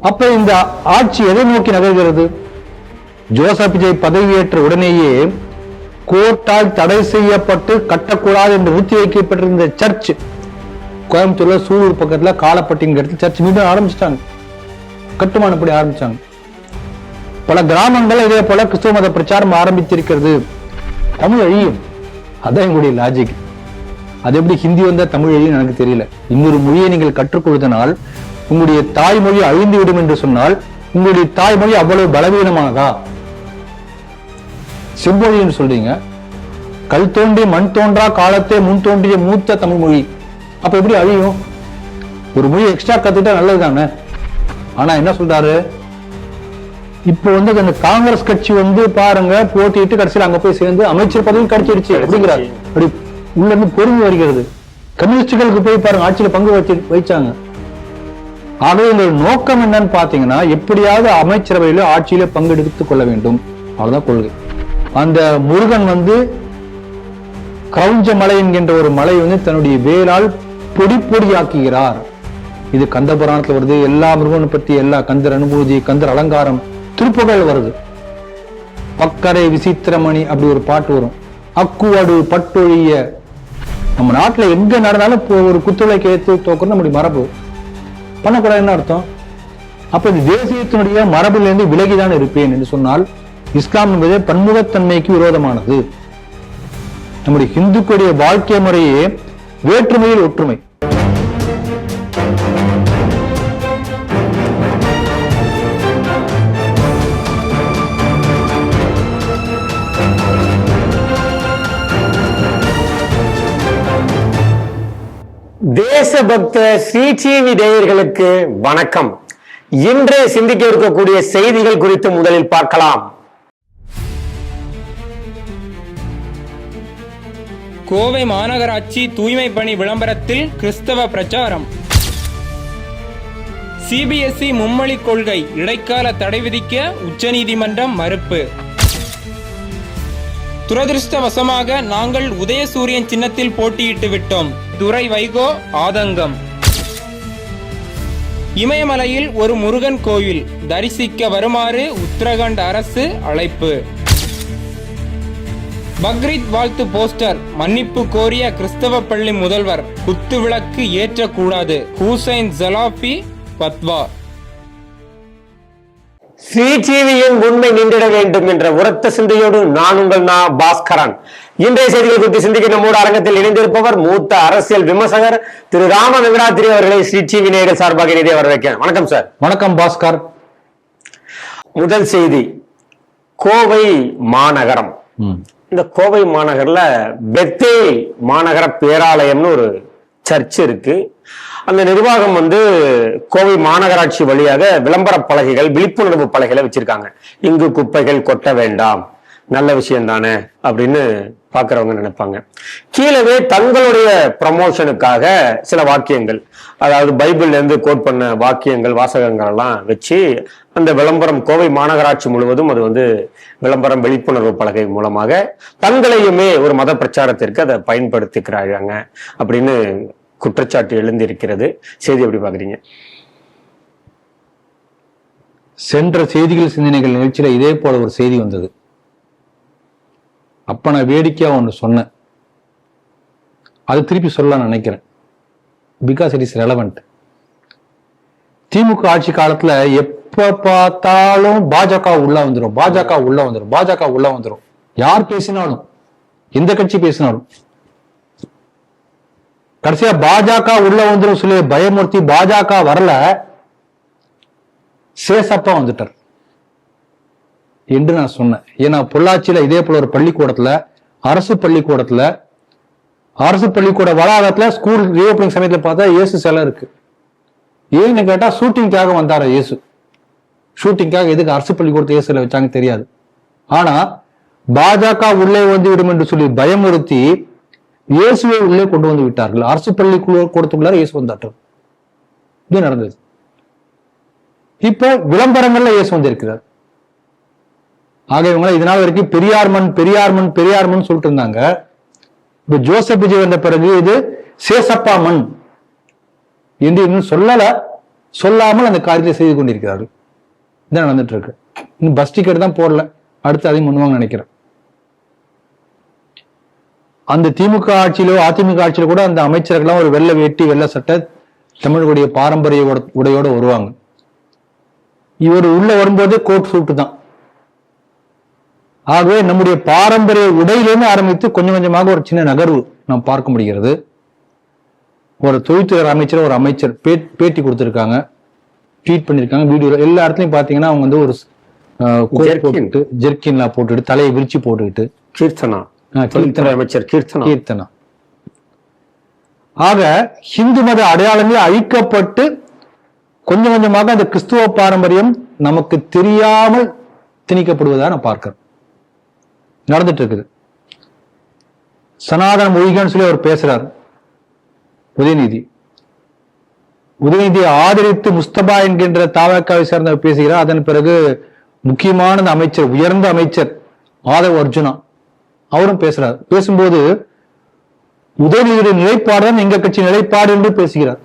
அப்ப இந்த ஆட்சி எதை நோக்கி நகர்கிறது? ஜோசப் விஜய் பதவியேற்ற உடனேயே கோர்ட்டால் தடை செய்யப்பட்டு கட்டக்கூடாது என்று நிறுத்தி வைக்கப்பட்டிருந்த சர்ச் கோயம்புத்தூர்ல சூலூர் பக்கத்துல காலப்பட்டிங்கிற இடத்துல சர்ச் மீண்டும் ஆரம்பிச்சிட்டாங்க, கட்டுமானப்படி ஆரம்பிச்சாங்க. பல கிராமங்கள் இதே போல கிறிஸ்துவ மத பிரச்சாரம் ஆரம்பித்திருக்கிறது. தமிழ் அழியும், அதான் எங்களுடைய லாஜிக். அது எப்படி ஹிந்தி வந்தா தமிழ் அழியும் எனக்கு தெரியல. இன்னொரு மொழியை நீங்கள் கற்றுக்கொள்வதனால் உங்களுடைய தாய்மொழி அழிந்து விடும் என்று சொன்னால் உங்களுடைய தாய்மொழி அவ்வளவு பலவீனமானதா? செம்மொழி என்று சொல்றீங்க. கல் தோன்றி மண் தோன்றா காலத்தே முன் தோன்றிய மூத்த தமிழ் மொழி. அப்ப எப்படி அழியும்? ஒரு மொழி எக்ஸ்ட்ரா கத்துட்டா நல்லது தானே. ஆனா என்ன சொல்றாரு, இப்ப அந்த காங்கிரஸ் கட்சி பாருங்க போட்டிட்டு கடைசியில் அங்க போய் சேர்ந்து அமைச்சர் பதவி கிடைச்சிருச்சு அப்படிங்கிறார். அப்படி உள்ள இருந்து பொறுமை வருகிறது. கம்யூனிஸ்டுகளுக்கு போய் பாருங்க ஆட்சியில பங்கு வைச்சாங்க. ஆகவே உங்கள் நோக்கம் என்னன்னு பாத்தீங்கன்னா எப்படியாவது அமைச்சரவையில ஆட்சியில பங்கெடுத்துக் கொள்ள வேண்டும், அவ்வளவுதான் கொள்கை. அந்த முருகன் கிரௌஞ்ச மலை என்கின்ற ஒரு மலை தன்னுடைய வேளால் பொடி பொடியாக்குகிறார். இது கந்த புராணத்துல வருது. எல்லா முருகனை பத்தி எல்லா கந்தர் அனுபூதி, கந்தர் அலங்காரம், திருப்புகழ் வருது. பக்கரை விசித்திரமணி அப்படி ஒரு பாட்டு வரும். அக்குவடு பட்டொழிய. நம்ம நாட்டுல எங்க நடந்தாலும் ஒரு குத்துளை கேத்து தோக்குறது நம்முடைய மரபு. பண்ணக்கூடாதுன்னு அர்த்தம். அப்ப இந்த தேசியத்தினுடைய மரபிலிருந்து விலகிதான் இருப்பேன் என்று சொன்னால் இஸ்லாம் என்பது பன்முகத்தன்மைக்கு விரோதமானது. நம்முடைய இந்துக்களுடைய வாழ்க்கை முறையே வேற்றுமையில் ஒற்றுமை. தேசபக்த ஸ்ரீ டிவி நேயர்களுக்கு வணக்கம். இன்றைய சிந்திக்க இருக்கக்கூடிய செய்திகள் குறித்து முதலில் பார்க்கலாம். கோவை மாநகராட்சி தூய்மை பணி விளம்பரத்தில் கிறிஸ்தவ பிரச்சாரம். சிபிஎஸ்இ மும்மொழி கொள்கை இடைக்கால தடை விதிக்க உச்சநீதிமன்றம் மறுப்பு. துரதிருஷ்டவசமாக நாங்கள் உதயசூரியன் சின்னத்தில் போட்டியிட்டு விட்டோம், துரை வைகோ ஆதங்கம். இமயமலையில் ஒரு முருகன் கோயில் தரிசிக்க வருமாறு உத்தரகண்ட் அரசு அழைப்பு. பக்ரீத் வாழ்த்து போஸ்டர் மன்னிப்பு கோரிய கிறிஸ்தவ பள்ளி முதல்வர், குத்துவிளக்கு ஏற்றக்கூடாது, ஹுசைன் ஜலாஃபி பத்வா. ஸ்ரீ டிவியின் உண்மை நின்றிட வேண்டும் என்ற உரத்த சிந்தையோடு நான் உங்கள் பாஸ்கரன். இன்றைய செய்திகள் குறித்து சிந்திக்க நம்மோடு அரங்கத்தில் இணைந்திருப்பவர் மூத்த அரசியல் விமர்சகர் திரு ராம வெங்கடாத்திரி அவர்களை ஸ்ரீ டிவி நேயர்கள் சார்பாக இணைய வரவேற்கிறேன். வணக்கம் சார். வணக்கம் பாஸ்கர். முதல் செய்தி, கோவை மாநகரம். இந்த கோவை மாநகர்ல பெத்தேல் மாநகர பேராலயம்னு ஒரு சர்ச் இருக்கு. அந்த நிர்வாகம் கோவை மாநகராட்சி வழியாக விளம்பர பலகைகள், விழிப்புணர்வு பலகைகளை வச்சிருக்காங்க. இங்கு குப்பைகள் கொட்ட வேண்டாம், நல்ல விஷயம் தானே அப்படின்னு பாக்குறவங்க நினைப்பாங்க. கீழவே தங்களுடைய ப்ரமோஷனுக்காக சில வாக்கியங்கள், அதாவது பைபிள்ல இருந்து கோட் பண்ண வாக்கியங்கள், வாசகங்கள் எல்லாம் வச்சு அந்த விளம்பரம் கோவை மாநகராட்சி முழுவதும் அது விளம்பரம், விழிப்புணர்வு பலகை மூலமாக தங்களையுமே ஒரு மத பிரச்சாரத்திற்கு அதை பயன்படுத்திக்கிறாங்க அப்படின்னு குற்றச்சாட்டு எழுந்திருக்கிறது. செய்தி எப்படி பாக்குறீங்க? சென்ற செய்திகள் சிந்தனைகள் நிகழ்ச்சியில இதே போல ஒரு செய்தி வந்தது. அப்ப நான் வேடிக்கையா ஒண்ணு சொன்னேன், அது திருப்பி சொல்லலாம் நினைக்கிறேன். Because it is relevant. DMK ஆட்சி காலத்துல எப்ப பார்த்தாலும் பாஜக உள்ள வந்துடும், பாஜக உள்ள வந்துடும், பாஜக உள்ள வந்துடும். யார் பேசினாலும், எந்த கட்சி பேசினாலும் கடைசியா பாஜக உள்ள வந்துடும் சொல்லி பயமுறுத்தி பாஜக வரல, சேசப்பா வந்துட்டார் என்று நான் சொன்னேன். ஏன்னா பொள்ளாச்சியில இதே போல ஒரு பள்ளிக்கூடத்துல, அரசு பள்ளிக்கூட வளாகத்துல ஸ்கூல் ரீஓப்பனிங் சமயத்துல பார்த்தா இயேசு சிலை இருக்கு. ஏன்னு கேட்டா ஷூட்டிங்காக வந்தார இயேசு. ஷூட்டிங்காக எதுக்கு அரசு பள்ளிக்கூடத்தை இயேசு சிலை வச்சாங்க தெரியாது. ஆனா பாஜக உள்ளே வந்து விடும் என்று சொல்லி பயமுறுத்தி இயேசுவை உள்ளே கொண்டு வந்து விட்டார்கள். அரசு பள்ளிக்கூடத்துக்குள்ளார இயேசு வந்தார்கள். இது நடந்தது. இப்ப விளம்பரங்கள்ல இயேசு வந்திருக்கிறார். ஆக இவங்க இதனால வரைக்கும் பெரியார்மன் சொல்லிட்டு இருந்தாங்க. இப்ப ஜோசப் விஜய் வந்த பிறகு இது சேசப்பா மண் என்று இன்னும் சொல்லல. சொல்லாமல் அந்த காரியத்தை செய்து கொண்டிருக்கிறார்கள். இதான் நடந்துட்டு இருக்கு. இன்னும் பஸ் டிக்கெட் தான் போடல, அடுத்து அதையும் பண்ணுவாங்கன்னு நினைக்கிறேன். அந்த திமுக ஆட்சியிலோ அதிமுக ஆட்சியிலோ கூட அந்த அமைச்சர்கள்லாம் ஒரு வெள்ளை வேட்டி வெள்ளை சட்டை தமிழுடைய பாரம்பரிய உடையோட வருவாங்க. இவர் உள்ள வரும்போது கோட் சூட்டு தான். ஆகவே நம்முடைய பாரம்பரிய உடையிலிருந்து ஆரம்பித்து கொஞ்சம் கொஞ்சமாக ஒரு சின்ன நகர்வு நாம் பார்க்க முடிகிறது. ஒரு தொழில்துறை அமைச்சர் ஒரு அமைச்சர் பேட்டி கொடுத்திருக்காங்க, ட்வீட் பண்ணிருக்காங்க, வீடியோ எல்லா இடத்துலயும் பாத்தீங்கன்னா அவங்க வந்து ஒரு போட்டுக்கிட்டு ஜெர்கின்லாம் போட்டுக்கிட்டு தலையை விரிச்சு போட்டுக்கிட்டு அமைச்சர் கீர்த்தனா. ஆக ஹிந்து மத அடையாளங்கள் அழிக்கப்பட்டு கொஞ்சம் கொஞ்சமாக அந்த கிறிஸ்துவ பாரம்பரியம் நமக்கு தெரியாமல் திணிக்கப்படுவதாக நான் பார்க்கிறேன். நடந்துட்டு இருக்குது. சனாதன மொழிகன்னு சொல்லி அவர் பேசுறார். உதயநிதியை ஆதரித்து முஸ்தபா என்கின்ற தாவக்காவை சேர்ந்தவர் பேசுகிறார். அதன் பிறகு முக்கியமான அமைச்சர், உயர்ந்த அமைச்சர் ஆதவ் அர்ஜுனா அவரும் பேசுறார். பேசும்போது உதயநிதியுடைய நிலைப்பாடுதான் எங்க கட்சி நிலைப்பாடு என்று பேசுகிறார்.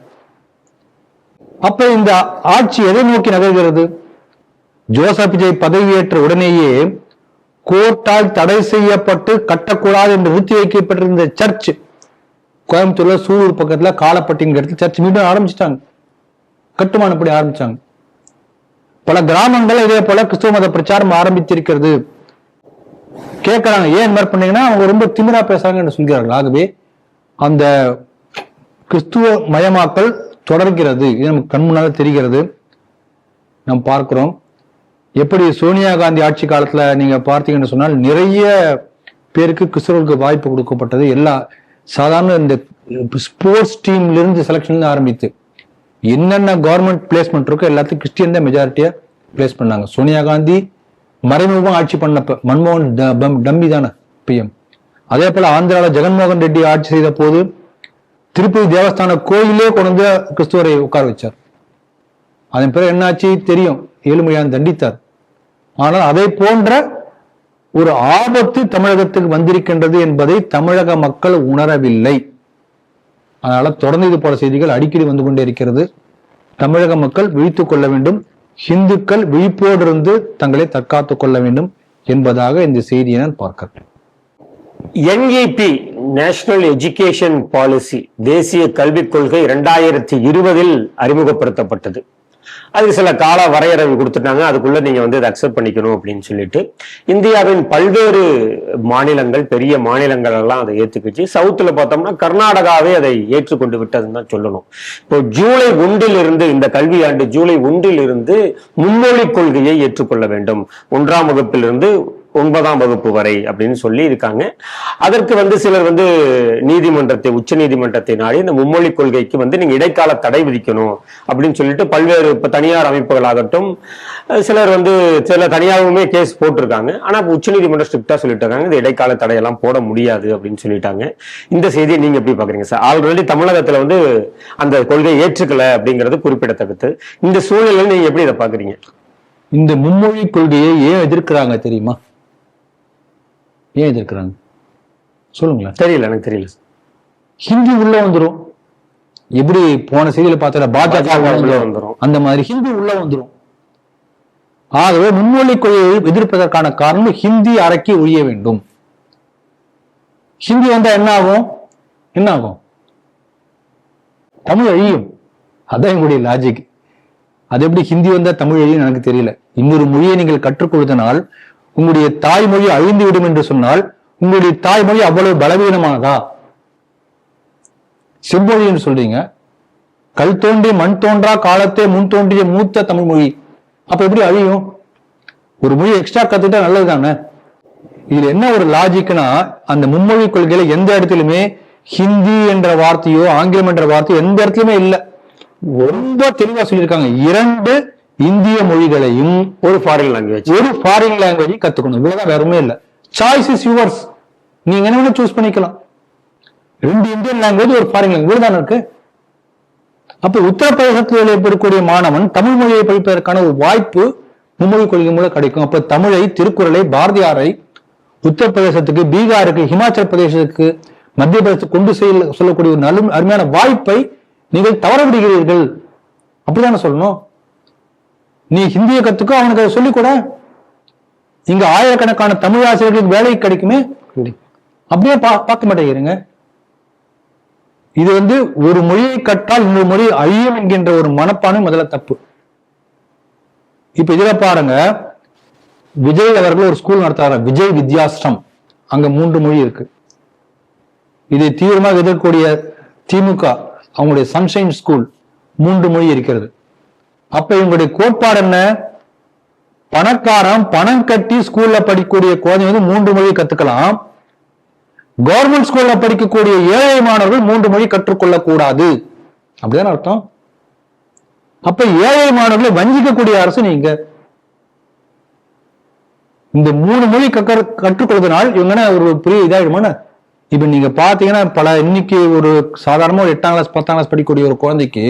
அப்ப இந்த ஆட்சி எதை நோக்கி நகர்கிறது? ஜோசப் விஜய் பதவியேற்ற உடனேயே கோர்ட்டால் தடை செய்யப்பட்டு கட்டக்கூடாது என்று நிறுத்தி வைக்கப்பட்டிருந்த சர்ச் கோயம்புத்தூர்ல சூலூர் பக்கத்துல காலப்பட்டிங்கிற இடத்துல சர்ச் மீண்டும் ஆரம்பிச்சிட்டாங்க, கட்டுமானப்படி ஆரம்பிச்சாங்க. பல கிராமங்கள் இதே போல கிறிஸ்துவ மத பிரச்சாரம் ஆரம்பித்திருக்கிறது. கேட்கிறாங்க, ஏன் இந்த மாதிரி பண்ணீங்கன்னா அவங்க ரொம்ப திமிரா பேசுறாங்க என்று சொல்கிறார்கள். ஆகவே அந்த கிறிஸ்துவ மயமாக்கல் தொடர்கிறது. இது நமக்கு கண் முன்னால தெரிகிறது. நாம் பார்க்கிறோம் எப்படி சோனியா காந்தி ஆட்சி காலத்துல நீங்க பார்த்தீங்கன்னு சொன்னால் நிறைய பேருக்கு கிறிஸ்தவர்களுக்கு வாய்ப்பு கொடுக்கப்பட்டது. எல்லா சாதாரண இந்த ஸ்போர்ட்ஸ் டீம்ல இருந்து செலக்ஷன்ல ஆரம்பித்து என்னென்ன கவர்மெண்ட் பிளேஸ்மெண்ட் இருக்கோ எல்லாத்தையும் கிறிஸ்டியன் தான் மெஜாரிட்டியா பிளேஸ் பண்ணாங்க. சோனியா காந்தி மறைமுகமாக ஆட்சி பண்ணப்ப மன்மோகன் டம்மி தானே பிஎம். அதே போல ஆந்திரால ஜெகன்மோகன் ரெட்டி ஆட்சி செய்த போது திருப்பதி தேவஸ்தான கோயிலே கொண்டு கிறிஸ்துவரை உட்கார வச்சார். அதன் பிறகு என்னாச்சு தெரியும், ஏழுமலையான் தண்டித்தார். ஆனால் அதை போன்ற ஒரு ஆபத்து தமிழகத்துக்கு வந்திருக்கின்றது என்பதை தமிழக மக்கள் உணரவில்லை. அதனால தொடர்ந்து இது போல செய்திகள் அடிக்கடி வந்து கொண்டே இருக்கிறது. தமிழக மக்கள் விழித்துக் கொள்ள வேண்டும். இந்துக்கள் விழிப்போடு இருந்து தங்களை தற்காத்துக் கொள்ள வேண்டும் என்பதாக இந்த செய்தியை நான் பார்க்கிறேன். NEP நேஷனல் எஜுகேஷன் பாலிசி தேசிய கல்விக் கொள்கை 2020 அறிமுகப்படுத்தப்பட்டது. அதுக்கு சில கால வரையறை கொடுத்துட்டாங்க, அதுக்குள்ள நீங்க வந்து அதை அக்செப்ட் பண்ணிக்கணும் அப்படின்னு சொல்லிட்டு இந்தியாவின் பல்வேறு மாநிலங்கள், பெரிய மாநிலங்கள் எல்லாம் அதை ஏற்றுக்கிச்சு. சவுத்துல பார்த்தோம்னா கர்நாடகாவே அதை ஏற்றுக்கொண்டு விட்டதுன்னு தான் சொல்லணும். இப்போ ஜூலை 1 இந்த கல்வியாண்டு ஜூலை 1 மும்மொழி கொள்கையை ஏற்றுக்கொள்ள வேண்டும், 1ஆம் வகுப்பிலிருந்து 9ஆம் வகுப்பு வரை அப்படின்னு சொல்லி இருக்காங்க. அதற்கு வந்து சிலர் வந்து உச்ச நீதிமன்றத்தை நாடி இந்த மும்மொழி கொள்கைக்கு நீங்க இடைக்கால தடை விதிக்கணும் அப்படின்னு சொல்லிட்டு பல்வேறு இப்ப தனியார் அமைப்புகளாகட்டும் சிலர் சில தனியாகவுமே கேஸ் போட்டிருக்காங்க. ஆனா உச்ச நீதிமன்றம் ஸ்ட்ரிக்டா சொல்லிட்டு இருக்காங்க, இந்த இடைக்கால தடையெல்லாம் போட முடியாது அப்படின்னு சொல்லிட்டாங்க. இந்த செய்தியை நீங்க எப்படி பாக்குறீங்க சார்? ஆல்ரெடி தமிழகத்துல அந்த கொள்கையை ஏற்றுக்கல அப்படிங்கிறது குறிப்பிடத்தக்கது. இந்த சூழ்நிலையில நீங்க எப்படி இதை பாக்குறீங்க? இந்த மும்மொழி கொள்கையை ஏன் எதிர்க்கிறாங்க தெரியுமா? ஏன் எதிர்க்கிறாங்க சொல்லுங்களேன். தெரியல, எனக்கு தெரியல. ஹிந்தி உள்ள வந்துரும். எப்படி போன செய்தியில பார்த்தா பாஜக வந்துரும், அந்த மாதிரி ஹிந்தி உள்ள வந்துரும். ஆகவே மும்மொழி கொள்கையை எதிர்ப்பதற்கான காரணம் ஹிந்தி அடக்கி ஒழிய வேண்டும். ஹிந்தி வந்தா என்ன ஆகும்? தமிழ் அழியும். அதான் எங்களுடைய லாஜிக். அது எப்படி ஹிந்தி வந்தா தமிழ் அழியும் எனக்கு தெரியல. இன்னொரு மொழியை நீங்கள் கற்றுக்கொள்வதனால் உங்களுடைய தாய்மொழி அழிந்து விடும் என்று சொன்னால் உங்களுடைய தாய்மொழி அவ்வளவு பலவீனமானதா? செம்மொழி என்று சொல்றீங்க. கல் தோன்றி மண் தோன்றா காலத்தே முன் தோன்றிய மூத்த தமிழ் மொழி. அப்ப எப்படி அழியும்? ஒரு மொழி எக்ஸ்ட்ரா கத்துட்டா நல்லது தானே. இதுல என்ன ஒரு லாஜிக்னா, அந்த மும்மொழி கொள்கையில எந்த இடத்திலுமே ஹிந்தி என்ற வார்த்தையோ ஆங்கிலம் என்ற வார்த்தையோ எந்த இடத்துலயுமே இல்லை. ரொம்ப தெளிவா சொல்லியிருக்காங்க, 2 இந்திய மொழிகளையும் ஒரு ஃபாரின் லாங்குவேஜ் கத்துக்கணும். இவ்வளவுதான், வேறமே இல்லை. Choice is yours. நீங்க என்ன சூஸ் பண்ணிக்கலாம். 2 இந்தியன் லாங்குவேஜ், ஒரு ஃபாரின் லாங்குவேஜ் தான் இருக்கு. அப்ப உத்தரப்பிரதேசத்தில் இருக்கக்கூடிய மாணவன் தமிழ் மொழியை படிப்பதற்கான ஒரு வாய்ப்பு மும்மொழி கொள்கை மூலம் கிடைக்கும். அப்ப தமிழை, திருக்குறளை, பாரதியாரை உத்தரப்பிரதேசத்துக்கு, பீகாருக்கு, ஹிமாச்சல பிரதேசத்துக்கு, மத்திய பிரதேசத்துக்கு கொண்டு சொல்லக்கூடிய ஒரு நல்ல அருமையான வாய்ப்பை நீங்கள் தவற விடுகிறீர்கள். அப்படித்தானே சொல்லணும். நீ ஹிந்தியை கத்துக்கோ, அவனுக்கு அதை சொல்லிக்கூட. இங்க ஆயிரக்கணக்கான தமிழ் ஆசிரியர்களுக்கு வேலை கிடைக்குமே, அப்படியே பார்க்க மாட்டேங்கிறீங்க. இது ஒரு மொழியை கற்றால் இன்னொரு மொழி அழியும் என்கின்ற ஒரு மனப்பான்மை முதல்ல தப்பு. இப்ப இதுல பாருங்க, விஜய் அவர்கள் ஒரு ஸ்கூல் நடத்துறாங்க, விஜய் வித்யாஸ்ரம். அங்க 3 மொழி இருக்கு. இதை தீவிரமாக எதிர்க்கக்கூடிய திமுக அவங்களுடைய சன்ஷைன் ஸ்கூல் 3 மொழி இருக்கிறது. அப்ப இவங்களுடைய கோட்பாடு என்ன? பணக்காரன் பணம் கட்டி ஸ்கூல்ல படிக்கக்கூடிய குழந்தை 3 மொழி கத்துக்கலாம், கவர்மெண்ட் ஸ்கூல்ல படிக்கக்கூடிய ஏழை மாணவர்கள் 3 மொழி கற்றுக்கொள்ள கூடாது. அப்படிதான் அர்த்தம். அப்ப ஏழை மாணவர்களை வஞ்சிக்கக்கூடிய அரசு நீங்க. இந்த 3 மொழி கற்றுக்கொள்வதனால் இவங்க ஒரு பெரிய இதாயிடுமான. இப்ப நீங்க பாத்தீங்கன்னா இன்னைக்கு ஒரு சாதாரணமா ஒரு 8ஆம் கிளாஸ் 10ஆம் கிளாஸ் படிக்கக்கூடிய ஒரு குழந்தைக்கு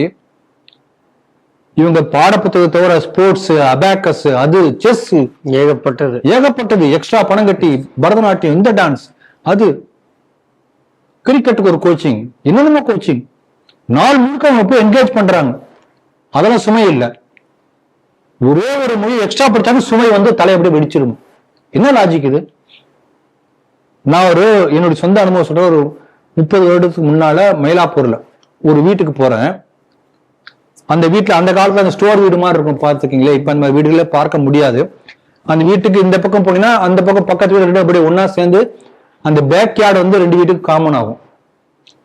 இவங்க பாடப்புத்தகத்தை தவிர ஸ்போர்ட்ஸ், அபாக்கஸ், அது செஸ், ஏகப்பட்டது எக்ஸ்ட்ரா பணம் கட்டி பரதநாட்டியம், இந்த டான்ஸ், அது கிரிக்கெட்டுக்கு ஒரு கோச்சிங், என்னென்ன கோச்சிங், நாள் முழுக்க அவங்க போய் என்கேஜ் பண்றாங்க. அதெல்லாம் சுமை இல்லை. ஒரே ஒரு மொழி எக்ஸ்ட்ரா படிச்சாலும் சுமை தலை அப்படியே வெடிச்சிடும். என்ன லாஜிக் இது? நான் என்னுடைய சொந்த அனுபவம் சொல்ற, ஒரு 30 வருடத்துக்கு முன்னால மயிலாப்பூர்ல ஒரு வீட்டுக்கு போறேன். அந்த வீட்டுல அந்த காலத்துல அந்த ஸ்டோர் வீடு மாதிரி இருக்கும் பார்த்துக்கீங்களே, இப்ப அந்த மாதிரி வீடுகளே பார்க்க முடியாது. அந்த வீட்டுக்கு இந்த பக்கம் போனீங்கன்னா அந்த பக்கம் பக்கத்து வீடு 2 அப்படியே ஒன்னா சேர்ந்து அந்த பேக் யார்டு 2 வீட்டுக்கு காமன் ஆகும்.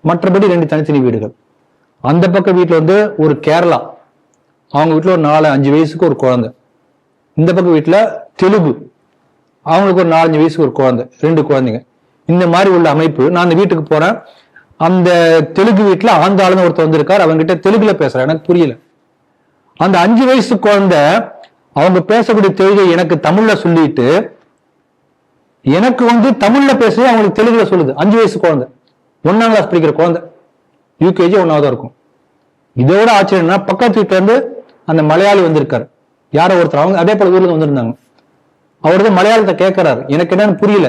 மற்றபடி 2 தனித்தனி வீடுகள். அந்த பக்கம் வீட்டுல ஒரு கேரளா, அவங்க வீட்டுல ஒரு 4-5 வயசுக்கு ஒரு குழந்தை. இந்த பக்கம் வீட்டுல தெலுங்கு, அவங்களுக்கு ஒரு 4-5 வயசுக்கு ஒரு குழந்தை, 2 குழந்தைங்க. இந்த மாதிரி உள்ள அமைப்பு. நான் அந்த வீட்டுக்கு போறேன். அந்த தெலுங்கு வீட்டுல ஆந்தாளுன்னு ஒருத்தர் வந்திருக்காரு. அவங்க கிட்ட தெலுங்குல பேசுறேன், எனக்கு புரியல. அந்த 5 வயசு குழந்தை அவங்க பேசக்கூடிய தெலுங்கை எனக்கு தமிழ்ல சொல்லிட்டு, எனக்கு தமிழ்ல பேசுறது அவங்களுக்கு தெலுங்குல சொல்லுது. 5 வயசு குழந்தை, 1ஆம் கிளாஸ் படிக்கிற குழந்தை, யூகேஜி 1ஆவதா இருக்கும். இதோட ஆச்சரியம்னா பக்கத்து வீட்டுல அந்த மலையாளி வந்திருக்காரு, யாரோ ஒருத்தர், அவங்க அதே போல ஊர்ல வந்திருந்தாங்க. அவரு மலையாளத்தை கேட்கிறாரு, எனக்கு என்னன்னு புரியல.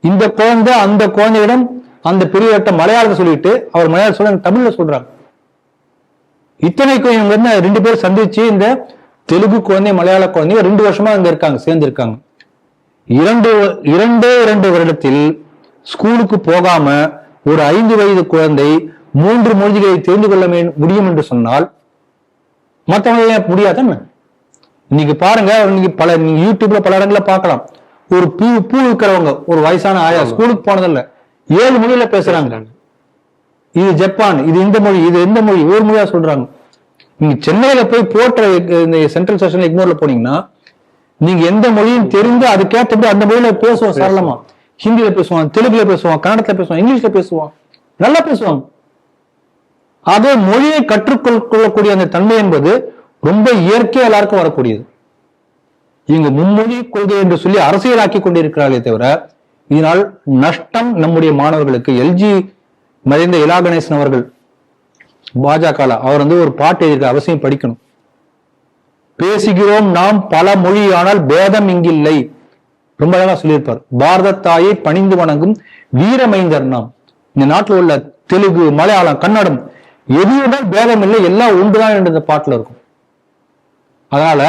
இந்த குழந்தை அந்த குழந்தையிடம் அந்த பெரியவர்கிட்ட மலையாளத்தை சொல்லிட்டு அவர் மலையாளம் சொல்ல தமிழ்ல சொல்றாங்க. இத்தனைக்கும் இவங்க 2 பேர் சந்திச்சு இந்த தெலுங்கு குழந்தை மலையாள குழந்தை 2 வருஷமா அங்க இருக்காங்க, சேர்ந்து இருக்காங்க. 2 வருடத்தில் ஸ்கூலுக்கு போகாம ஒரு 5 வயது குழந்தை 3 மொழிகளை தெரிந்து கொள்ள முடியும் என்று சொன்னால் மற்றவங்க முடியாதுன்னு. இன்னைக்கு பாருங்க, நீங்க யூடியூப்ல பல இடங்கள பார்க்கலாம். ஒரு பூ விற்கிறவங்க, ஒரு வயசான ஆயா, ஸ்கூலுக்கு போனதில்ல, 7 மொழியில பேசுறாங்க. இது ஜப்பான், இது இந்த மொழி, இது எந்த மொழி, ஒரு மொழியா சொல்றாங்க. நீங்க சென்னையில போய் போட்ட இந்த சென்ட்ரல் ஸ்டேஷன்ல இக்னோர்ல போனீங்கன்னா நீங்க எந்த மொழியும் தெரிந்து அதுக்கேற்ற அந்த மொழியில பேசுவோம். சரளமா ஹிந்தியில பேசுவான், தெலுங்குல பேசுவான், கன்னடத்துல பேசுவான், இங்கிலீஷ்ல பேசுவான், நல்லா பேசுவாங்க. ஆக மொழியை கற்றுக்கொள்ளக்கூடிய அந்த தன்மை என்பது ரொம்ப இயற்கையா எல்லாருக்கும் வரக்கூடியது. இவங்க மும்மொழி கொள்கை என்று சொல்லி அரசியலாக்கி கொண்டிருக்கிறார்களே தவிர இதனால் நஷ்டம் நம்முடைய மாணவர்களுக்கு. எல்ஜி மறைந்த இலா கணேசன் அவர்கள் பாஜக அவர் ஒரு பாட்டு எழுதியிருக்க, அவசியம் படிக்கணும். பேசுகிறோம் நாம் பல மொழி, ஆனால் பேதம் இங்கில்லை. ரொம்ப அழகா சொல்லியிருப்பார். பாரத தாயை பணிந்து வணங்கும் வீரமைந்தர் நாம். இந்த நாட்டில் உள்ள தெலுங்கு, மலையாளம், கன்னடம் எதுவும் பேதம் இல்லை, எல்லாம் ஒன்றுதான் என்ற பாட்டுல இருக்கும். அதனால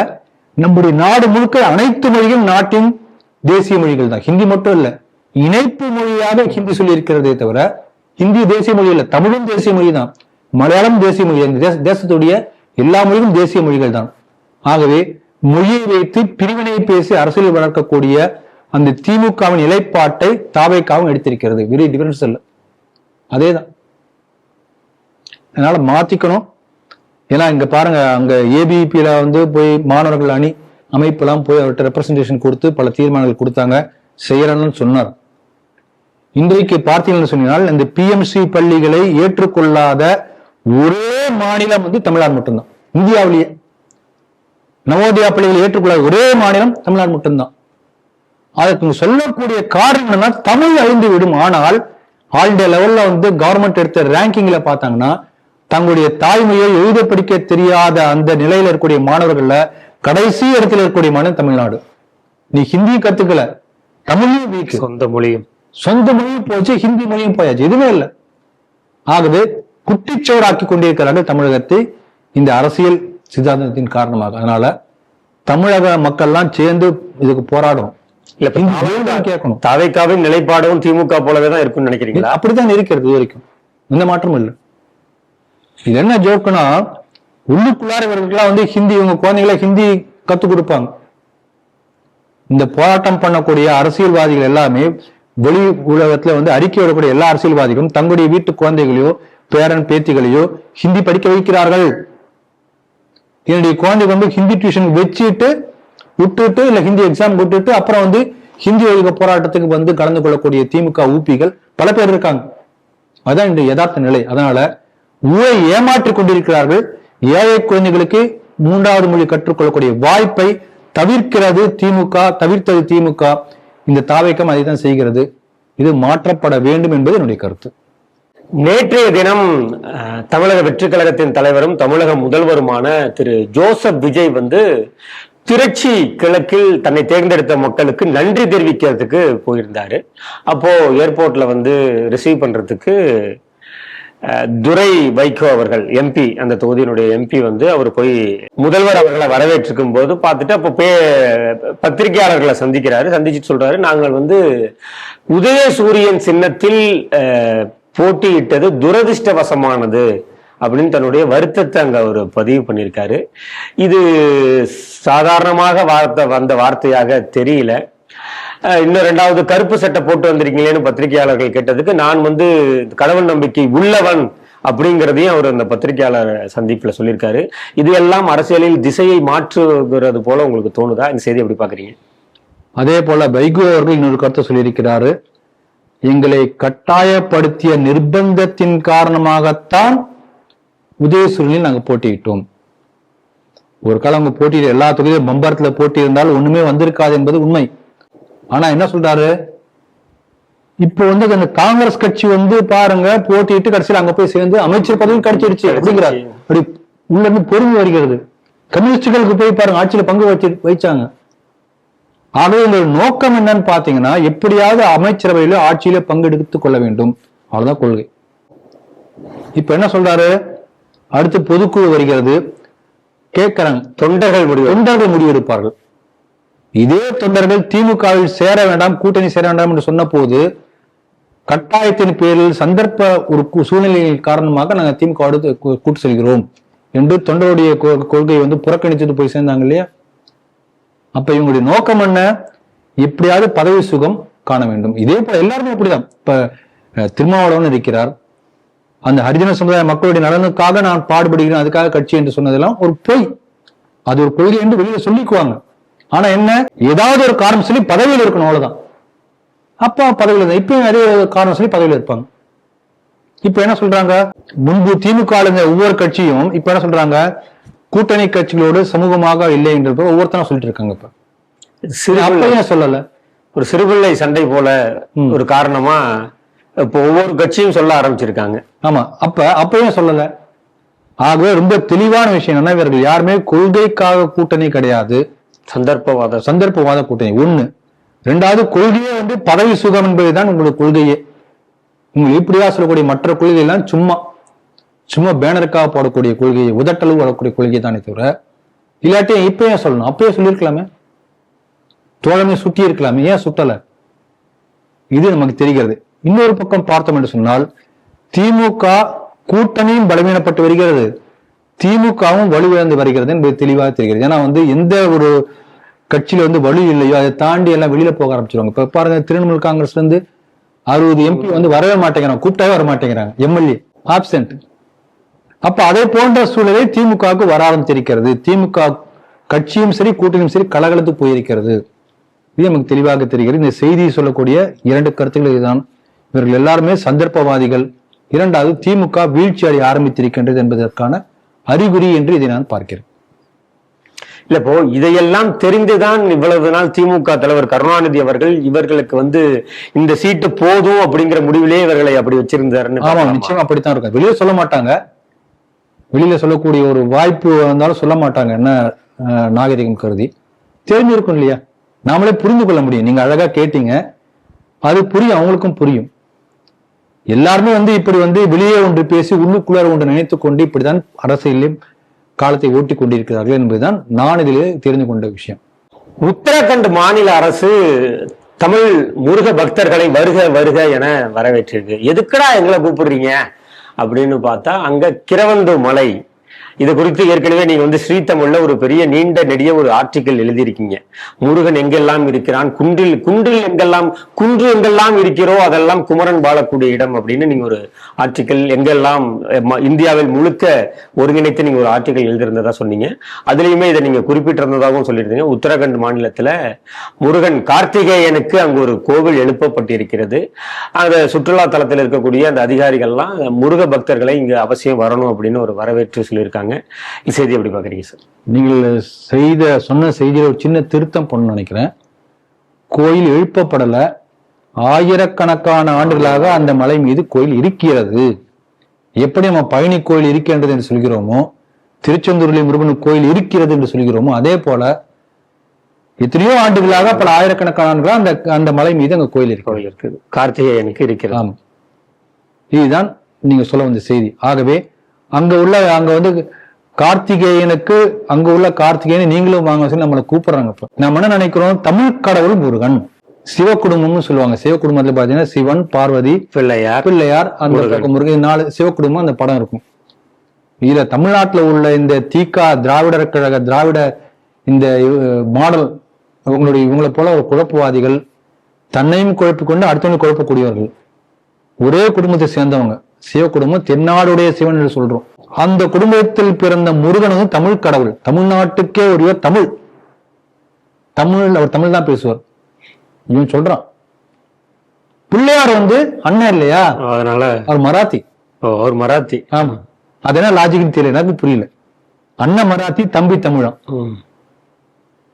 நம்முடைய நாடு முழுக்க அனைத்து மொழியும் நாட்டின் தேசிய மொழிகள் தான். ஹிந்தி மட்டும் இல்ல, இணைப்பு மொழியாக ஹிந்தி சொல்லி இருக்கிறதே தவிர ஹிந்தி தேசிய மொழி இல்ல, தமிழும் தேசிய மொழி தான், மலையாளம் தேசிய மொழி, தேசத்துடைய எல்லா மொழியும் தேசிய மொழிகள் தான். ஆகவே மொழியை வைத்து பிரிவினை பேசி அரசியல் வளர்க்கக்கூடிய அந்த திமுகவின் நிலைப்பாட்டை தாவேக்காவும் எடுத்திருக்கிறது. வெரி டிஃபரன்ஸ் இல்ல, அதேதான். அதனால மாத்திக்கணும். ஏன்னா இங்க பாருங்க, அங்க ஏபிபில போய் மாணவர்கள் அணி அமைப்பெல்லாம் போய் அவர்கிட்ட ரெப்ரசன்டேஷன் கொடுத்து பல தீர்மானங்கள் கொடுத்தாங்க, செய்யறன்னு சொன்னார். இன்றைக்கு பார்த்தீங்கன்னு சொன்னால் இந்த பிஎம்சி பள்ளிகளை ஏற்றுக்கொள்ளாத ஒரே மாநிலம் தமிழ்நாடு மட்டும்தான். இந்தியாவிலேயே நவோதயா பள்ளிகளை ஏற்றுக்கொள்ளாத ஒரே மாநிலம் தமிழ்நாடு மட்டும்தான். அதுக்கு சொல்லக்கூடிய காரணம் என்னன்னா, தமிழ் அழிந்து விடும். ஆனால் ஆல் இண்டியா லெவல்ல கவர்மெண்ட் எடுத்த ரேங்கிங்ல பார்த்தாங்கன்னா தங்களுடைய தாய்மொழியை எழுத படிக்க தெரியாத அந்த நிலையில இருக்கக்கூடிய மாணவர்கள்ல கடைசி இடத்துல இருக்கக்கூடிய மாநிலம் தமிழ்நாடு. நீ ஹிந்தி கத்துக்கல, தமிழையும் வீக்கு, சொந்த மொழியும் போச்சு, ஹிந்தி மொழியும் போயாச்சு, எதுவுமே இல்லை. ஆகவே குட்டிச்சோறாக்கி கொண்டிருக்கிறார்கள் தமிழகத்தை இந்த அரசியல் சித்தாந்தத்தின் காரணமாக. அதனால தமிழக மக்கள்லாம் சேர்ந்து இதுக்கு போராடும். கேட்கணும், தாவேக்காவின் நிலைப்பாடும் திமுக போலவே தான் இருக்கும்னு நினைக்கிறீங்களா? அப்படித்தான் இருக்கிறது இது வரைக்கும், எந்த மாற்றமும் இல்லை. இது என்ன ஜோக்குன்னா, உள்ளுக்குள்ளார இவர்களுக்கெல்லாம் வந்து ஹிந்தி, இவங்க குழந்தைகளை ஹிந்தி கத்துக் கொடுப்பாங்க. இந்த போராட்டம் பண்ணக்கூடிய அரசியல்வாதிகள் எல்லாமே வெளி உலகத்துல வந்து அறிக்கை விடக்கூடிய எல்லா அரசியல்வாதிகளும் தங்களுடைய வீட்டு குழந்தைகளையோ பேரன் பேத்திகளையோ ஹிந்தி படிக்க வைக்கிறார்கள். என்னுடைய குழந்தைக்கு வந்து ஹிந்தி டியூஷன் வச்சுட்டு விட்டுட்டு இல்ல ஹிந்தி எக்ஸாம் விட்டுட்டு அப்புறம் வந்து ஹிந்தி ஒழிக்க போராட்டத்துக்கு வந்து கலந்து கொள்ளக்கூடிய திமுக ஊப்பிகள் பல பேர் இருக்காங்க. அதுதான் இந்த யதார்த்த நிலை. அதனால ஊரை ஏமாற்றிக் கொண்டிருக்கிறார்கள். ஏழை குழந்தைகளுக்கு 3வது மொழி கற்றுக்கொள்ளக்கூடிய வாய்ப்பை தவிர்க்கிறது திமுக, தவிர்த்தது திமுக. இந்த தாவேக்கம் அதை தான் செய்கிறது. இது மாற்றப்பட வேண்டும் என்பது என்னுடைய கருத்து. நேற்றைய தினம் தமிழக வெற்றி கழகத்தின் தலைவரும் தமிழக முதல்வருமான திரு ஜோசப் விஜய் வந்து திருச்சி கிழக்கில் தன்னை தேர்ந்தெடுத்த மக்களுக்கு நன்றி தெரிவிக்கிறதுக்கு போயிருந்தாரு. அப்போ ஏர்போர்ட்ல வந்து ரிசீவ் பண்றதுக்கு துரை வைகோ அவர்கள் எம்பி, அந்த தொகுதியினுடைய எம்பி வந்து அவர் போய் முதல்வர் அவர்களை வரவேற்றிருக்கும் போது பார்த்துட்டு அப்போ பத்திரிகையாளர்களை சந்திக்கிறாரு. சந்திச்சுட்டு சொல்றாரு, நாங்கள் வந்து உதயசூரியன் சின்னத்தில் போட்டியிட்டது துரதிருஷ்டவசமானது அப்படின்னு தன்னுடைய வருத்தத்தை அங்க அவர் பதிவு பண்ணியிருக்காரு. இது சாதாரணமாக வந்த வார்த்தையாக தெரியல. இன்னும் 2வது கருப்பு சட்டை போட்டு வந்திருக்கீங்களேன்னு பத்திரிகையாளர்கள் கேட்டதுக்கு நான் வந்து கடவுள் நம்பிக்கை உள்ளவன் அப்படிங்கிறதையும் அவர் அந்த பத்திரிகையாளர் சந்திப்புல சொல்லியிருக்காரு. இது எல்லாம் அரசியலில் திசையை மாற்றுகிறது போல உங்களுக்கு தோணுதா? இந்த செய்தி எப்படி பாக்குறீங்க? அதே போல வைகோ அவர்கள் இன்னொரு கருத்தை சொல்லியிருக்கிறாரு. எங்களை கட்டாயப்படுத்திய நிர்பந்தத்தின் காரணமாகத்தான் உதயசூரியனில் நாங்க போட்டியிட்டோம். ஒரு காலம் அவங்க போட்டியிட எல்லா தொகுதியிலும் பம்பரத்துல போட்டி இருந்தாலும் ஒண்ணுமே வந்திருக்காது என்பது உண்மை. ஆனா என்ன சொல்றாரு, இப்போ வந்து அந்த காங்கிரஸ் கட்சி வந்து பாருங்க போட்டிட்டு கடைசியில் அங்க போய் சேர்ந்து அமைச்சர் பதவி கிடைச்சிருச்சு அப்படிங்கிறாரு. அப்படி உள்ள இருந்து பொறுமை வருகிறது. கம்யூனிஸ்டுகளுக்கு போய் பாருங்க ஆட்சியில பங்கு வைச்சாங்க. ஆகவே உங்கள் நோக்கம் என்னன்னு பாத்தீங்கன்னா, எப்படியாவது அமைச்சரவையில ஆட்சியில பங்கெடுத்துக் கொள்ள வேண்டும், அவ்வளவுதான் கொள்கை. இப்ப என்ன சொல்றாரு, அடுத்து பொதுக்குழு வருகிறது, கேட்கிறாங்க, தொண்டர்கள் முடிவெடுப்பார்கள். இதே தொண்டர்கள் திமுகவில் சேர வேண்டாம், கூட்டணி சேர வேண்டாம் என்று சொன்ன போது கட்டாயத்தின் பேரில் சந்தர்ப்ப ஒரு சூழ்நிலையின் காரணமாக நாங்கள் திமுக கூட்டு செல்கிறோம் என்று தொண்டருடைய கொள்கையை வந்து புறக்கணிச்சுட்டு போய் சேர்ந்தாங்க இல்லையா? அப்ப இவங்களுடைய நோக்கம் என்ன, எப்படியாவது பதவி சுகம் காண வேண்டும். இதே போல எல்லாருமே அப்படிதான். இப்ப திருமாவளவன் இருக்கிறார், அந்த ஹரிஜன சமுதாய மக்களுடைய நலனுக்காக நான் பாடுபடுகிறேன் அதுக்காக கட்சி என்று சொன்னதெல்லாம் ஒரு பொய். அது ஒரு கொள்கை என்று வெளியில சொல்லிக்குவாங்க. ஆனா என்ன, ஏதாவது ஒரு காரணம் சொல்லி பதவியில் இருக்கணும், அவ்வளவுதான். அப்ப பதவியில் தான் இப்பயும் அதே காரணம் சொல்லி பதவியில் இருப்பாங்க. இப்ப என்ன சொல்றாங்க, முன்பு திமுக ஒவ்வொரு கட்சியும் இப்ப என்ன சொல்றாங்க, கூட்டணி கட்சிகளோடு சமூகமாக இல்லை என்று ஒவ்வொருத்தரும் சொல்லிட்டு இருக்காங்க. இப்ப சொல்லல, ஒரு சிறுபிள்ளை சண்டை போல ஒரு காரணமா இப்போ ஒவ்வொரு கட்சியும் சொல்ல ஆரம்பிச்சிருக்காங்க. ஆமா, அப்பயும் சொல்லல. ஆகவே ரொம்ப தெளிவான விஷயம் என்ன, இவர்கள் யாருமே கொள்கைக்காக கூட்டணி கிடையாது, சந்தர்ப்பவாத கூட்டணி. 1. 2வது கொள்கையே வந்து பதவி சுகம் என்பதுதான் உங்களுக்கு கொள்கையே. உங்களுக்கு இப்படியா சொல்லக்கூடிய மற்ற கொள்கை எல்லாம் சும்மா பேனருக்காக போடக்கூடிய கொள்கையை, உதட்டளவு வரக்கூடிய கொள்கை தானே தவிர, இல்லாட்டி இப்ப ஏன் சொல்லணும், அப்பயே சொல்லியிருக்கலாமே, தோழமை சுட்டி இருக்கலாமே, ஏன் சுட்டல? இது நமக்கு தெரிகிறது. இன்னொரு பக்கம் பார்த்தோம் என்று சொன்னால், திமுக கூட்டணியும் பலவீனப்பட்டு வருகிறது, திமுகவும் வலுவிழந்து வருகிறது என்பது தெளிவாக தெரிகிறது. ஏன்னா வந்து எந்த ஒரு கட்சியில வந்து வலு இல்லையோ அதை தாண்டி எல்லாம் வெளியில போக ஆரம்பிச்சிருவாங்க. இப்ப பாருங்க, திரிணாமுல் காங்கிரஸ்ல இருந்து 60 எம்பி வந்து வரவே மாட்டேங்கிறாங்க, கூப்பிட்டாவே வர மாட்டேங்கிறாங்க, எம்எல்ஏ ஆப்சென்ட். அப்ப அதே போன்ற சூழலை திமுகவுக்கு வர ஆரம்பித்திருக்கிறது. திமுக கட்சியும் சரி கூட்டணியும் சரி கலகலத்து போயிருக்கிறது. இது நமக்கு தெளிவாக தெரிகிறது. இந்த செய்தியை சொல்லக்கூடிய 2 கருத்துக்கள் இதுதான். இவர்கள் எல்லாருமே சந்தர்ப்பவாதிகள். 2வது, திமுக வீழ்ச்சி அடைய ஆரம்பித்திருக்கின்றது என்பதற்கான அறிகுறி என்று இதை நான் பார்க்கிறேன். இல்ல, இப்போ இதையெல்லாம் தெரிந்துதான் இவ்வளவு நாள் திமுக தலைவர் கருணாநிதி அவர்கள் இவர்களுக்கு வந்து இந்த சீட்டு போதும் அப்படிங்கிற முடிவிலே இவர்களை அப்படி வச்சிருந்தாருன்னு. ஆமா, நிச்சயம் அப்படித்தான் இருக்கும். வெளியே சொல்ல மாட்டாங்க, வெளியில சொல்லக்கூடிய ஒரு வாய்ப்பு வந்தாலும் சொல்ல மாட்டாங்க, என்ன நாகரிகம் கருதி. தெரிஞ்சிருக்கும் இல்லையா, நாமளே புரிந்து கொள்ள முடியும். நீங்க அழகா கேட்டீங்க, அது புரியும், அவங்களுக்கும் புரியும். எல்லாருமே வந்து இப்படி வந்து வெளியே ஒன்று பேசி உள்ளுக்குள்ளார ஒன்று நினைத்துக் கொண்டு இப்படிதான் அரசியலையும் காலத்தை ஓட்டி கொண்டிருக்கிறார்கள் என்பதுதான் நான் இதிலே தெரிந்து கொண்ட விஷயம். உத்தரகண்ட் மாநில அரசு தமிழ் முருக பக்தர்களை வருக வருக என வரவேற்றிருக்கு. எதுக்குடா எங்களை கூப்பிடுறீங்க அப்படின்னு பார்த்தா, அங்க கிரவந்து மலை, இது குறித்து ஏற்கனவே நீங்க ஸ்ரீதமிழ்ல ஒரு பெரிய நீண்ட நெடிய ஒரு ஆர்டிக்கல் எழுதியிருக்கீங்க. முருகன் எங்கெல்லாம் இருக்கிறான், குன்றில் எங்கெல்லாம் குன்று எங்கெல்லாம் இருக்கிறோ அதெல்லாம் குமரன் வாழக்கூடிய இடம் அப்படின்னு நீங்க ஒரு ஆர்டிக்கல் எங்கெல்லாம் இந்தியாவில் முழுக்க ஒருங்கிணைத்து நீங்க ஒரு ஆர்டிக்கல் எழுதியிருந்ததா சொன்னீங்க. அதுலயுமே இதை நீங்க குறிப்பிட்டிருந்ததாகவும் சொல்லியிருந்தீங்க. உத்தரகண்ட் மாநிலத்துல முருகன் கார்த்திகேயனுக்கு அங்கு ஒரு கோவில் எழுப்பப்பட்டிருக்கிறது. அந்த சுற்றுலா தலத்தில் இருக்கக்கூடிய அந்த அதிகாரிகள்லாம் முருக பக்தர்களை இங்க அவசியம் வரணும் அப்படின்னு ஒரு வரவேற்று சொல்லியிருக்காங்க. செய்தி எப்படி பாக்குறீங்க சார்? நீங்கள் சொன்ன செய்தியில ஒரு சின்ன திருத்தம் பண்ண நினைக்கிறேன். கோயில் எழுப்பப்படல, ஆயிரக்கணக்கான ஆண்டுகளாக அந்த மலை மீது கோயில் இருக்கிறது. எப்படி நம்ம பழனி கோயில் இருக்கின்றது என்று சொல்கிறோமோ, திருச்செந்தூரில் முருகன் கோயில் இருக்கிறது என்று சொல்கிறோமோ, அதே போல எத்தனையோ ஆண்டுகளாக பல ஆயிரக்கணக்கான ஆண்டுகளாக அந்த மலை மீது அங்க கோயில் இருக்குது. கார்த்திகேயனுக்கு இருக்கிறது. ஆமா, இதுதான் நீங்க சொல்ல வந்த செய்தி. ஆகவே அங்க கார்த்திகேயனுக்கு அங்க உள்ள கார்த்திகேயனை நீங்களும் வாங்க சொல்லி நம்மளை கூப்பிடுறாங்க. இப்ப நம்ம என்ன நினைக்கிறோம், தமிழ் கடவுள் முருகன், சிவ குடும்பம்னு சொல்லுவாங்க. சிவ குடும்பத்துல பாத்தீங்கன்னா சிவன், பார்வதி, பிள்ளையார், அந்த முருகன் 4 சிவ குடும்பம் அந்த படம் இருக்கும். இதுல தமிழ்நாட்டுல உள்ள இந்த தீகா திராவிடர் கழக திராவிட இந்த மாடல் இவங்களை போல ஒரு குழப்பவாதிகள், தன்னையும் குழப்பிக் கொண்டு அடுத்தவங்க குழப்பக்கூடியவர்கள், ஒரே குடும்பத்தை சேர்ந்தவங்க. சிவ குடும்பம் தென்னாடுடைய சிவன் என்று சொல்றோம். அந்த குடும்பத்தில் பிறந்த முருகன் தமிழ் கடவுள், தமிழ்நாட்டுக்கே ஒரு தமிழ் அவர் தமிழ் தான் பேசுவார். இவன் சொல்றான். பிள்ளையார் அண்ணன் இல்லையா, அதனால அவர் மராத்தி. அவர் மராத்தி. ஆமா, அது என்ன லாஜிக்னு தெரியல, எனக்கு புரியல. அண்ணன் மராத்தி, தம்பி தமிழம்.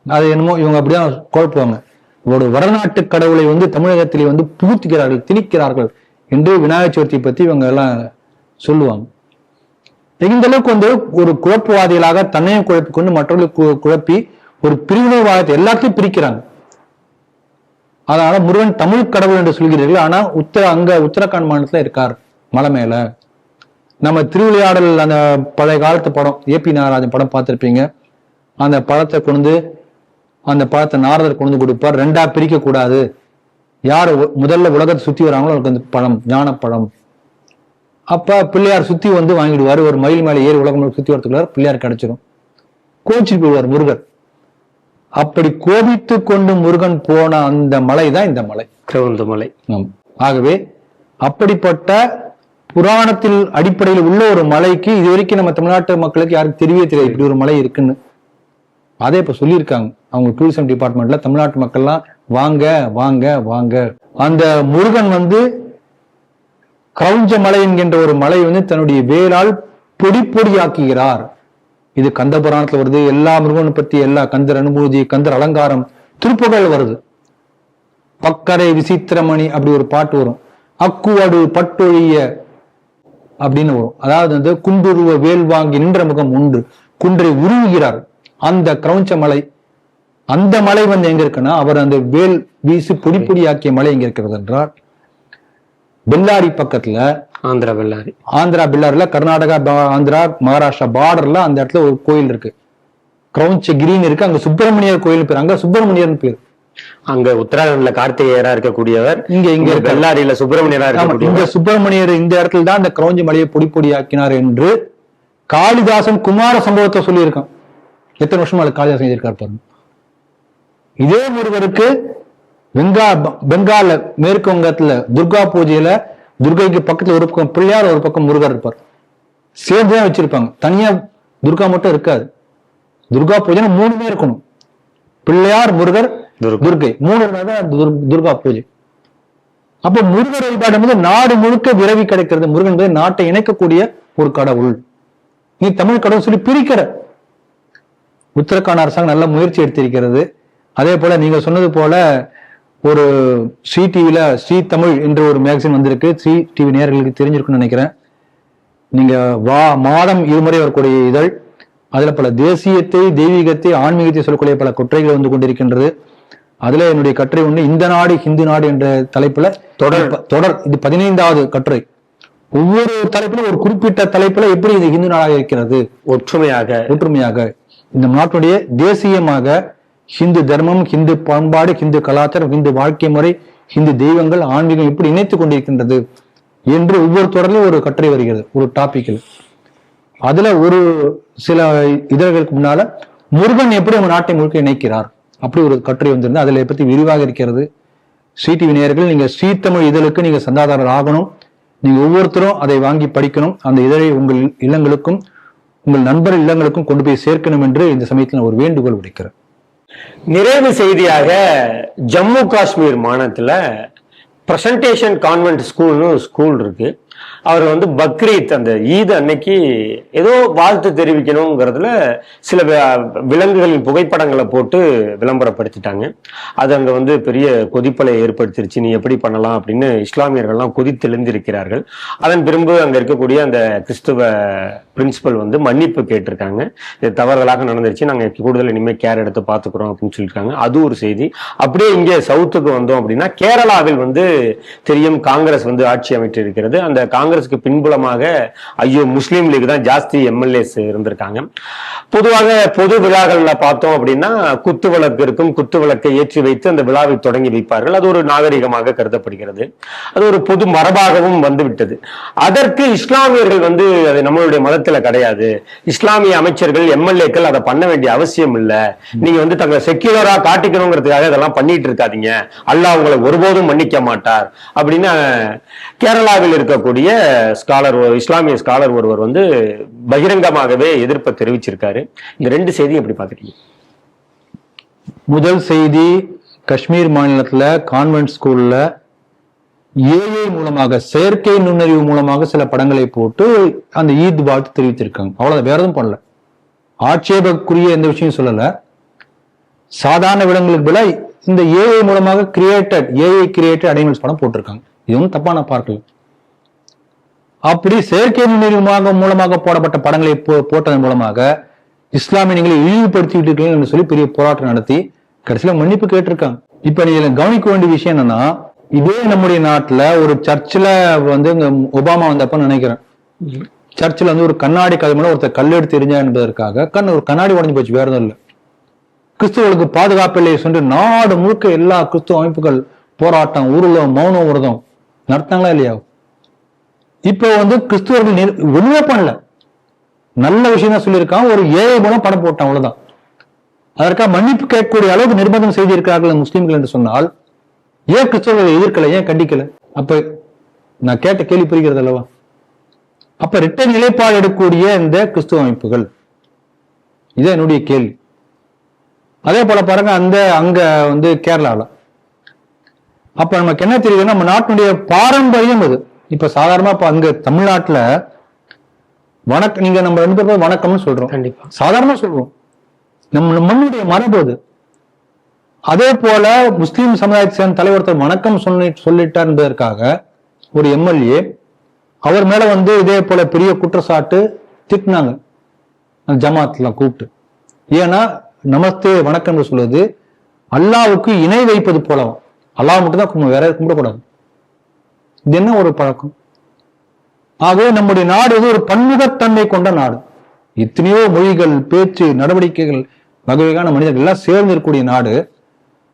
அது என்னமோ இவங்க அப்படிதான் குழப்புவாங்க. ஒரு வடநாட்டு கடவுளை தமிழகத்திலே புகுத்துகிறார்கள், திணிக்கிறார்கள் என்று விநாயகர் சதுர்த்தியை பத்தி இவங்க எல்லாம் சொல்லுவாங்க. இந்த அளவுக்கு ஒரு குழப்பவாதிகளாக தன்னையும் குழப்பிக் கொண்டு மற்றவர்களை குழப்பி ஒரு பிரிவினைவாதத்தை எல்லாத்தையும் பிரிக்கிறாங்க. அதனால முருகன் தமிழ் கடவுள் என்று சொல்கிறீர்கள். ஆனா உத்தரகாண்ட் மாநிலத்துல இருக்கார் மலை மேல. நம்ம திருவிளையாடல் அந்த பழைய காலத்து படம், ஏபி நாகராஜன் படம் பார்த்திருப்பீங்க. அந்த படத்தை அந்த படத்தை நாரதர் கொண்டு கொடுப்பார். 2ஆ பிரிக்க கூடாது, யார் முதல்ல உலகத்தை சுத்தி வராங்களோ அவருக்கு அந்த பழம் ஞான பழம். அப்ப பிள்ளையார் சுத்தி வாங்கிடுவாரு. ஒரு மயில் மேல ஏறி உலகம் சுத்தி வரத்துக்குள்ளார் பிள்ளையார் கிடைச்சிடும். கோச்சிட்டு போடுவார் முருகர். அப்படி கோபித்து கொண்டு முருகன் போன அந்த மலை தான் இந்த மலை, கிரவந்து மலை. ஆகவே அப்படிப்பட்ட புராணத்தில் அடிப்படையில் உள்ள ஒரு மலைக்கு இதுவரைக்கும் நம்ம தமிழ்நாட்டு மக்களுக்கு யாருக்கு தெரியவே தெரியாது இப்படி ஒரு மலை இருக்குன்னு. அதே இப்ப சொல்லியிருக்காங்க அவங்க டூரிசம் டிபார்ட்மெண்ட்ல, தமிழ்நாட்டு மக்கள்லாம் வாங்க வாங்க வாங்க. அந்த முருகன் கிரௌஞ்ச மலை என்கின்ற ஒரு மலை தன்னுடைய வேளால் பொடி பொடியாக்குகிறார். இது கந்த புராணத்துல வருது. எல்லா முருகனை பத்தி எல்லா கந்தர் அனுபூதி, கந்தர் அலங்காரம், திருப்புகழ் வருது. பக்கரை விசித்திரமணி அப்படி ஒரு பாட்டு வரும். அக்குவடு பட்டொழிய அப்படின்னு வரும். அதாவது குன்றுருவ வேல் வாங்கி நின்ற முகம் உண்டு, குன்றை உருவுகிறார். அந்த கிரௌஞ்ச மலை, அந்த மலை எங்க இருக்குன்னா, அவர் அந்த வேல் வீசி பொடி பொடியாக்கிய மலை எங்க இருக்கிறது என்றால் பெல்லாரி பக்கத்துல, ஆந்திரா பெல்லாரில, கர்நாடகா ஆந்திரா மகாராஷ்டிரா பார்டர்ல அந்த இடத்துல ஒரு கோயில் இருக்கு, கிரௌஞ்ச கிரீன் இருக்கு. அங்க சுப்பிரமணியர் கோயில் பேர், அங்க சுப்பிரமணியர் பேர். அங்க உத்தராகண்ட்ல கார்த்திகேயரா இருக்கக்கூடியவர், இங்க பெல்லாரியில சுப்பிரமணியரா இருக்க. இங்க சுப்பிரமணியர் இந்த இடத்துல தான் அந்த கிரௌஞ்ச மலையை பொடி பொடியாக்கினார் என்று காளிதாசன் குமார சம்பவத்தை சொல்லியிருக்கான். எத்தனை வருஷமா காளிதாசன் எழுதியிருக்கார் பாருங்க. இதே முருகருக்கு பெங்கால மேற்கு வங்கத்துல துர்கா பூஜையில துர்கைக்கு பக்கத்துல ஒரு பக்கம் பிள்ளையார், ஒரு பக்கம் முருகர் இருப்பார். சேர்ந்துதான் வச்சிருப்பாங்க, தனியா துர்கா மட்டும் இருக்காது. துர்கா பூஜை 3 இருக்கணும். பிள்ளையார், முருகர், துர்கை 3 இருந்தாதான் துர்கா பூஜை. அப்ப முருகர் வழிபாடு நாடு முழுக்க விரவி கிடைக்கிறது. முருகன் நாட்டை இணைக்கக்கூடிய ஒரு கடவுள். நீ தமிழ் கடவுள் சொல்லி பிரிக்கிற. உத்தரகாண்ட் அரசாங்கம் நல்ல முயற்சி எடுத்திருக்கிறது. அதே போல நீங்க சொன்னது போல ஒரு ஸ்ரீ டிவில ஸ்ரீ தமிழ் என்ற ஒரு மேகசின் வந்திருக்கு. ஸ்ரீ டிவி நேயர்களுக்கு தெரிஞ்சிருக்குன்னு நினைக்கிறேன். நீங்க மாதம் 2 முறை வரக்கூடிய இதழ். அதுல பல தேசியத்தை, தெய்வீகத்தை, ஆன்மீகத்தை சொல்லக்கூடிய பல கட்டுரைகள் கொண்டிருக்கின்றது. அதுல என்னுடைய கட்டுரை ஒண்ணு, இந்த நாடு ஹிந்து நாடு என்ற தலைப்புல தொடர். இது 15வது கட்டுரை. ஒவ்வொரு தலைப்பிலும் ஒரு குறிப்பிட்ட தலைப்புல எப்படி இது இந்து நாடாக இருக்கிறது, ஒற்றுமையாக இந்த நாட்டுடைய தேசியமாக ஹிந்து தர்மம், ஹிந்து பண்பாடு, ஹிந்து கலாச்சாரம், ஹிந்து வாழ்க்கை முறை, ஹிந்து தெய்வங்கள், ஆன்மீகம் எப்படி இணைத்துக் கொண்டிருக்கின்றது என்று ஒவ்வொரு தொடரிலும் ஒரு கட்டுரை வருகிறது, ஒரு டாபிக்ல. அதுல ஒரு சில இதழ்களுக்கு முன்னால முருகன் எப்படி நம்ம நாட்டை முழுக்க இணைக்கிறார் அப்படி ஒரு கட்டுரை வந்திருந்தா அதுல பத்தி விரிவாக இருக்கிறது. ஸ்ரீடிவி நேயர்கள், நீங்க ஸ்ரீதமிழ் இதழுக்கு நீங்க சந்தாதாரர் ஆகணும். நீங்க ஒவ்வொருத்தரும் அதை வாங்கி படிக்கணும். அந்த இதழை உங்கள் இல்லங்களுக்கும் உங்கள் நண்பர் இல்லங்களுக்கும் கொண்டு போய் சேர்க்கணும் என்று இந்த சமயத்தில் ஒரு வேண்டுகோள் விடுக்கிறேன். நிறைவு செய்தியாக ஜம்மு காஷ்மீர் மாநிலத்துல பிரசன்டேஷன் கான்வென்ட் ஸ்கூல்னு ஒரு ஸ்கூல் இருக்கு. அவர் பக்ரீத் அந்த ஈத் அன்னைக்கு ஏதோ வாழ்த்து தெரிவிக்கணுங்கிறதுல சில விலங்குகளின் புகைப்படங்களை போட்டு விளம்பரப்படுத்திட்டாங்க. அது அங்க பெரிய கொதிப்பலை ஏற்படுத்திருச்சு. நீ எப்படி பண்ணலாம் அப்படின்னு இஸ்லாமியர்கள்லாம் கொதித்தெழுந்திருக்கிறார்கள். அதன் பிறகு அங்க இருக்கக்கூடிய அந்த கிறிஸ்துவ பிரின்சிபல் மன்னிப்பு கேட்டிருக்காங்க. இது தவறுதலாக நடந்துருச்சு, நாங்க கூடுதல் இனிமேல் கேர் எடுத்து பாத்துக்கிறோம் அப்படின்னு சொல்லியிருக்காங்க. அது ஒரு செய்தி. அப்படியே இங்கே சவுத்துக்கு வந்தோம் அப்படின்னா கேரளாவில் தெரியும் காங்கிரஸ் ஆட்சி அமைச்சு இருக்கிறது. அந்த காங்கிரஸுக்கு பின்புலமாக முஸ்லீம் லீக் தான் ஜாஸ்தி எம்எல்ஏஸ் இருந்திருக்காங்க. பொதுவாக பொது விழாக்கள்ல பார்த்தோம் அப்படின்னா குத்து விளக்கு இருக்கும். குத்து விளக்கை ஏற்றி வைத்து அந்த விழாவை தொடங்கி வைப்பார்கள். அது ஒரு நாகரிகமாக கருதப்படுகிறது. அது ஒரு பொது மரபாகவும் வந்துவிட்டது. அதற்கு இஸ்லாமியர்கள் அது நம்மளுடைய மதத்துல கிடையாது, இஸ்லாமிய அமைச்சர்கள் எம்எல்ஏக்கள் அதை பண்ண வேண்டிய அவசியம் இல்லை, நீங்க தங்களை செக்யூலரா காட்டிக்கணுங்கிறதுக்காக இதெல்லாம் பண்ணிட்டு இருக்காதீங்க, அல்லாஹ் உங்களை ஒருபோதும் மன்னிக்க மாட்டார் அப்படின்னு கேரளாவில் இருக்கக்கூடிய ஸ்காலர், இஸ்லாமிய ஸ்காலர் ஒருவர் பகிரங்கமாகவே எதிர்ப்பை தெரிவிச்சிருக்காரு. இந்த ரெண்டு செய்தி எப்படி பாத்துட்டீங்க? முதல் செய்தி, காஷ்மீர் மாநிலத்துல கான்வென்ட் ஸ்கூல்ல ஏஐ மூலமாக, செயற்கை நுண்ணறிவு மூலமாக சில படங்களை போட்டு அந்த ஈத் வாழ்த்து தெரிவித்திருக்காங்க. அவ்வளவு, வேற எதுவும் பண்ணல. ஆட்சேபக்குரிய எந்த விஷயம் சொல்லல. சாதாரண விடங்களுக்கு பதிலா இந்த ஏஐ மூலமாக ஏஐ கிரியேட்டட் அனிமல்ஸ் படம் போட்டிருக்காங்க. இது ஒன்றும் தப்பா நான் பார்க்கல. அப்படி செயற்கை நுண்ணறிவு மூலமாக போடப்பட்ட படங்களை போட்டதன் மூலமாக இஸ்லாமிய நீங்களை இழிவுபடுத்தி விட்டீர்கள் என்று சொல்லி பெரிய போராட்டம் நடத்தி கடைசியில மன்னிப்பு கேட்டிருக்காங்க. இப்ப நீங்க கவனிக்க வேண்டிய விஷயம் என்னன்னா, இதே நம்முடைய நாட்டுல ஒரு சர்ச்சில் ஒபாமா வந்தப்ப நினைக்கிறேன், சர்ச்சில் ஒரு கண்ணாடி கதவுல ஒருத்தர் கல் எடுத்து எரிஞ்சா என்பதற்காக ஒரு கண்ணாடி உடஞ்சு போச்சு, வேற எதுவும் இல்லை. கிறிஸ்துவர்களுக்கு பாதுகாப்பு இல்லை என்று நாடு முழுக்க எல்லா கிறிஸ்துவ அமைப்புகள் போராட்டம், ஊர்வலம், மௌன விரதம் நடத்தாங்களா இல்லையா? இப்போ கிறிஸ்துவர்கள் ஒண்ணுமே பண்ணல, நல்ல விஷயம் தான் சொல்லியிருக்கான். ஒரு ஏழை மூலம் படம் போட்டான், அவ்வளவுதான். அதற்காக மன்னிப்பு கேட்கக்கூடிய அளவுக்கு நிர்பந்தம் செய்திருக்கிறார்கள் முஸ்லீம்கள் என்று சொன்னால் ஏன் கிறிஸ்தவர்களை எதிர்க்கல, ஏன் கண்டிக்கல? அப்ப நான் கேட்ட கேள்வி புரிகிறது அல்லவா? அப்ப இரட்டை நிலைப்பாடு எடுக்கக்கூடிய இந்த கிறிஸ்துவ அமைப்புகள், இதான் என்னுடைய கேள்வி. அதே போல பாருங்க, அங்க கேரளாவில் அப்ப நமக்கு என்ன தெரியுதுன்னா, நம்ம நாட்டினுடைய பாரம்பரியம் அது. இப்ப சாதாரணமா இப்ப அங்க தமிழ்நாட்டுல வணக்கம், நீங்க நம்ம 2 பேரும் வணக்கம்னு சொல்றோம், கண்டிப்பா சாதாரணமா சொல்றோம், நம்ம மண்ணுடைய மரபு அது. அதே போல முஸ்லீம் சமுதாயத்தை சேர்ந்த தலைவர் வணக்கம் சொல்லிட்டார் என்பதற்காக ஒரு எம்எல்ஏ அவர் மேல இதே போல பெரிய குற்றச்சாட்டு திட்டினாங்க ஜமாத்லாம் கூப்பிட்டு. ஏன்னா நமஸ்தே வணக்கம் சொல்லுவது அல்லாவுக்கு இணை வைப்பது போலவும், அல்லாஹ் மட்டும் தான் வேற கும்பிடக்கூடாது. இது என்ன ஒரு பழக்கம்? ஆகவே நம்முடைய நாடு ஒரு பன்முகத்தன்மை கொண்ட நாடு. எத்தனையோ மொழிகள், பேச்சு, நடவடிக்கைகள், வகை வகையான மனிதர்கள் எல்லாம் சேர்ந்து இருக்கக்கூடிய நாடு.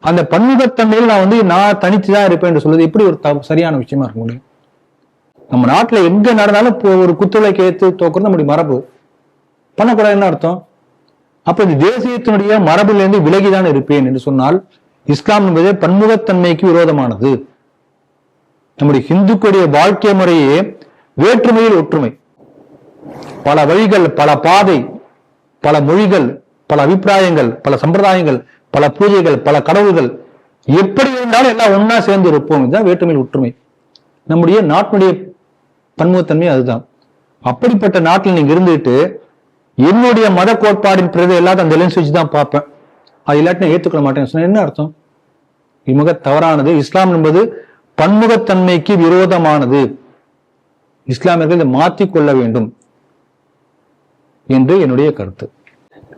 அந்த பன்முகத்தன்மையில் நான் தனிச்சுதான் இருப்பேன் என்று சொல்வது எப்படி ஒரு சரியான விஷயமா இருக்க முடியும்? நம்ம நாட்டுல எங்க நடந்தாலும் ஒரு குத்துவிளக்கு ஏத்து தோக்குறது நம்முடைய மரபு. பண்ணக்கூடாதுன்னு அர்த்தம். அப்ப இந்த தேசியத்தினுடைய மரபிலிருந்து விலகிதான் இருப்பேன் என்று சொன்னால் இஸ்லாம் என்பதே பன்முகத்தன்மைக்கு விரோதமானது. நம்முடைய இந்துக்களுடைய வாழ்க்கை முறையே வேற்றுமையில் ஒற்றுமை. பல வழிகள், பல பாதை, பல மொழிகள், பல அபிப்பிராயங்கள், பல சம்பிரதாயங்கள், பல பூஜைகள், பல கடவுள்கள், எப்படி இருந்தாலும் எல்லாம் ஒன்னா சேர்ந்து இருப்போம். இதுதான் வேற்றுமையில் ஒற்றுமை. நம்முடைய நாட்டினுடைய பன்முகத்தன்மை அதுதான். அப்படிப்பட்ட நாட்டில் நீங்க இருந்துட்டு என்னுடைய மத கோட்பாடின் பிறகு எல்லாத்தையும் அந்த லென்ஸ் வச்சுதான் பார்ப்பேன், அது இல்லாட்டி ஏற்றுக்கொள்ள மாட்டேன்னு சொன்ன என்ன அர்த்தம்? மிக தவறானது. இஸ்லாம் என்பது பன்முகத்தன்மைக்கு விரோதமானது. இஸ்லாமியர்கள் இதை மாற்றிக்கொள்ள வேண்டும் என்று என்னுடைய கருத்து.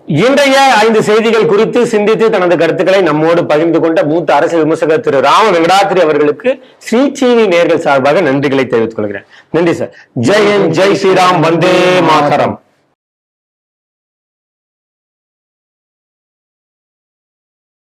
இன்றைய 5 செய்திகள் குறித்து சிந்தித்து தனது கருத்துக்களை நம்மோடு பகிர்ந்து கொண்ட மூத்த அரசியல் விமர்சகர் திரு ராம வெங்கடாத்திரி அவர்களுக்கு ஸ்ரீ டிவி நேயர்கள் சார்பாக நன்றிகளை தெரிவித்துக் கொள்கிறேன். நன்றி சார். ஜெய் ஹிந்த், ஜெய் ஸ்ரீராம், வந்தே மாதரம்.